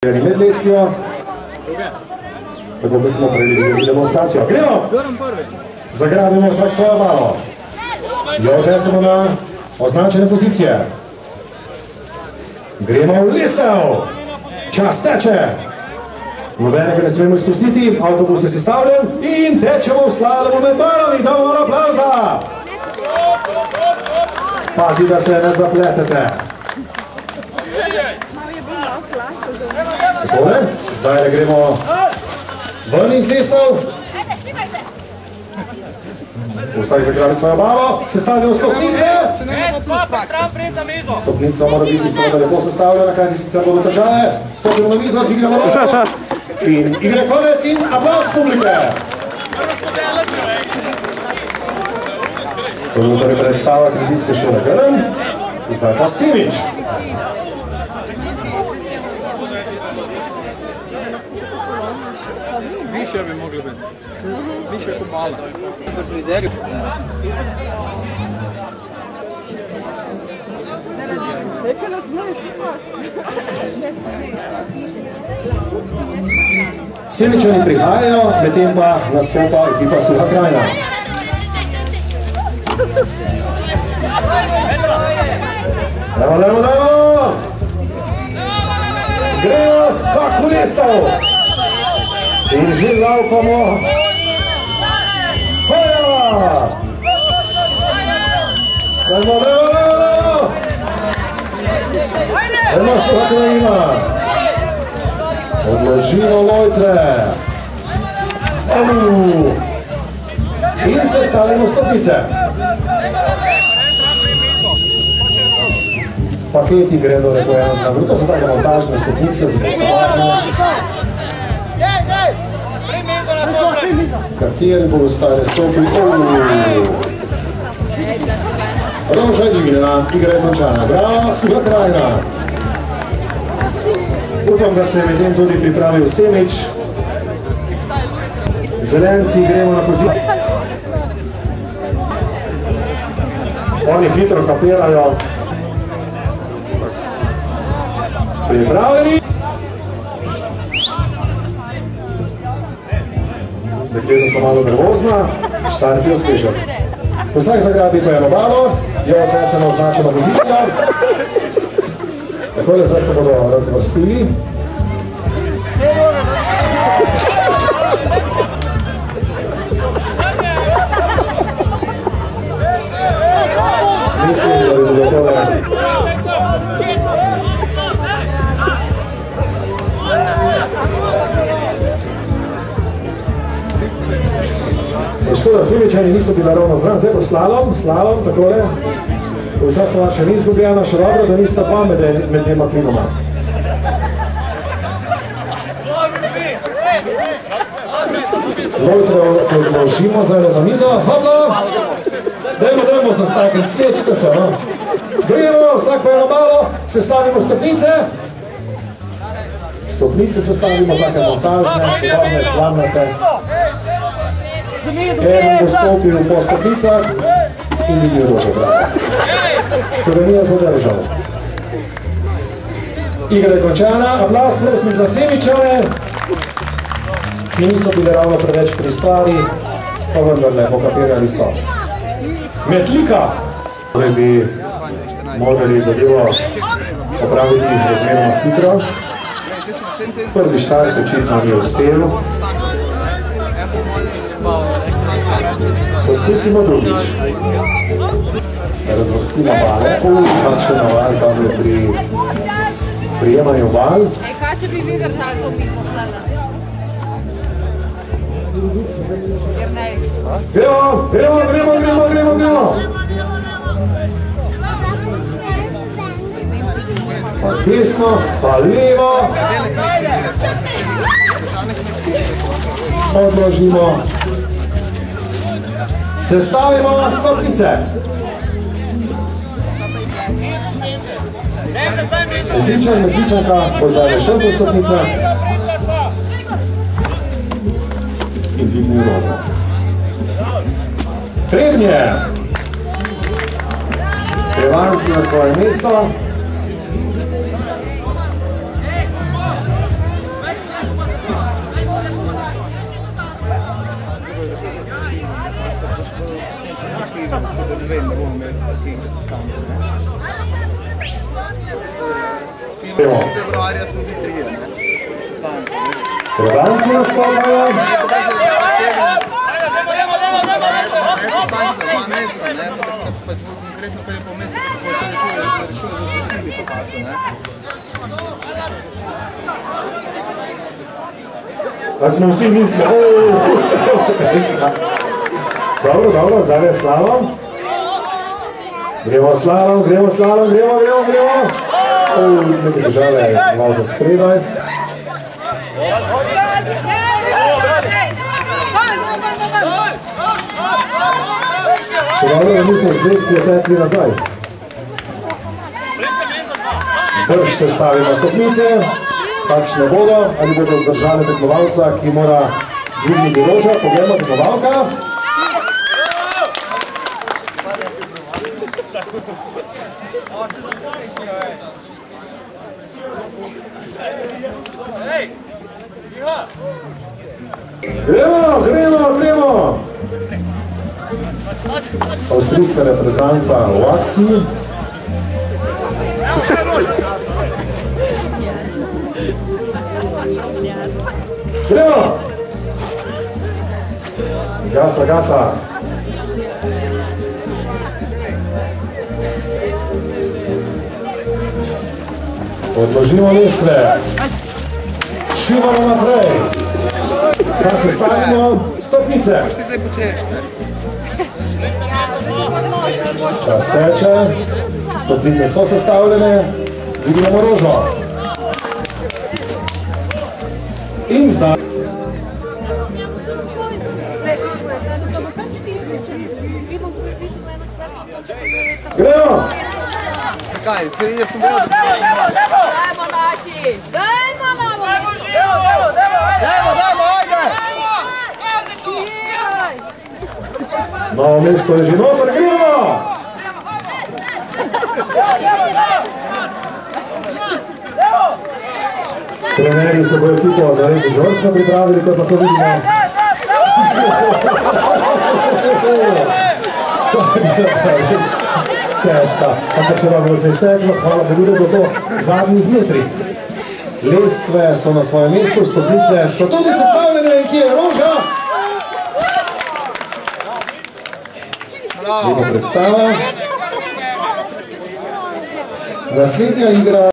Med lestvijo, tako kot smo prevedili demonstracijo. Gremo! Zagrabimo vsak svojo balo. Jo odnesemo na označene pozicije. Gremo v listev. Čas teče. Nobenega ne smemo izpustiti, avtobus je sestavljen in tečemo v slalomu med balami. Damo malo aplauza. Pazi, da se ne zapletete. Takole, zdaj gremo ven iz lestev. Vsak zagrabi svojo balo, sestavljamo stopnice. Stopnica mora biti seveda lepo sestavljena, kajti sicer bodo države. Stopimo na mizo, dvignemo roko. In igre konec in aplauz publike. To bo torej predstava kmetijske šole Grm. Zdaj pa Simič. Više bi mogli biti. Više kot malo. Lepo nas smeješ, kako? Semičani prihajajo, medtem pa nastopa ekipa Suha Krajina. Dajmo! Gremo skak v listev! In že laufamo. Hoja! Dajmo! Dajmo Suha Krajina! Odložimo lojtre. In sestavljamo stopnice. Paketi gredo lepo eno z nagruto, so tako montažne stopnice za poslovanje. Kateri bo ostale stopi? Roža je dvignjena, igra je končana. Bravo, Suha Krajina. Upam, da se je medtem tudi pripravil Semič. Zelenci gremo na pozicijo. Oni hitro kapirajo. Pripravljeni. Dekleta so malo nervozna, štart je uspešen. Vsak zagrabi po eno balo, je odneseno označeno pozicijo. Takole, zdaj se bodo razvrstili. Mislim, da bi bilo tole. Škoda, Semičani niso bili ravno zraven, zdaj pa slalom, takole. Vsa stvar še ni izgubljena, še dobro, da nista dva med dvema klinoma. Lojtre odložimo zdaj za mizo. Hopla! Dajmo za stakenc, stečite se, no. Gremo, vsak pa eno malo, sestavimo stopnice. Stopnice sestavimo take montažne, sodobne, slamnate. En bo stopil po stopnicah in vidi rože, bravo. Torej nije zadržal. Igra je končana, aplauz prosim za Semičane, ki niso bile ravno preveč pri stvari, pa vendarle pokapirali so. Metlika! Torej bi morali zadevo opraviti razmeroma hitro. Prvi štart očitno ni uspel. Poskusimo drugič. Razvrstimo bale. Kakšen navaj tam je pri prijemanju bal. Kaj če bi vi držali to mizo? Gremo! Pa desno, pa levo. Odložimo. Sestavimo stopnice. Medličanka bo zdaj rešel do stopnice. In dvigni robo. Trebnje. Prevanci na svoje mesto. februarja smo bili 3, ne? Sestanki. Predanci nastopajo. Ne sestanki za 2 meseca, ne? Pa konkretno, kar je po mesecu, tako če rešuje za zastili po faktu, ne? Pa smo vsi mislili, dobro, zdaj je slalom. Gremo slalom. Nekaj države malo za spredaj. Dobro, da nisem zdaj tekli nazaj. Brž se stavimo stopnice, kakšne bodo, ali bodo zdržali tekmovalca, ki mora dvigniti roža. Poglejmo tekmovalka. Gremo! Avstrijska reprezentanca v akciji. Gremo! Gasa! Odložimo lestve. Šivamo naprej. Kar se stavimo, stopnice. Boš ti zdaj počeš, ne? Čas teče, stopnice so sestavljene, vidimo rožo. In zdaj. Gremo! Zakaj? Jaz sem bil... Dajmo naši! Dajmo, ajde! Novo mesto je že noter, gremo! Trenerji se bojo ekipo zares izvrstno pripravili, kot lahko vidimo. Težka, ampak se vam bo izteklo, hvala Bogu, da bo to zadnjih metrih. Lestve so na svojem mestu, stopnice so tudi sestavljene in kje je roža. Lepo predstava. Naslednja igra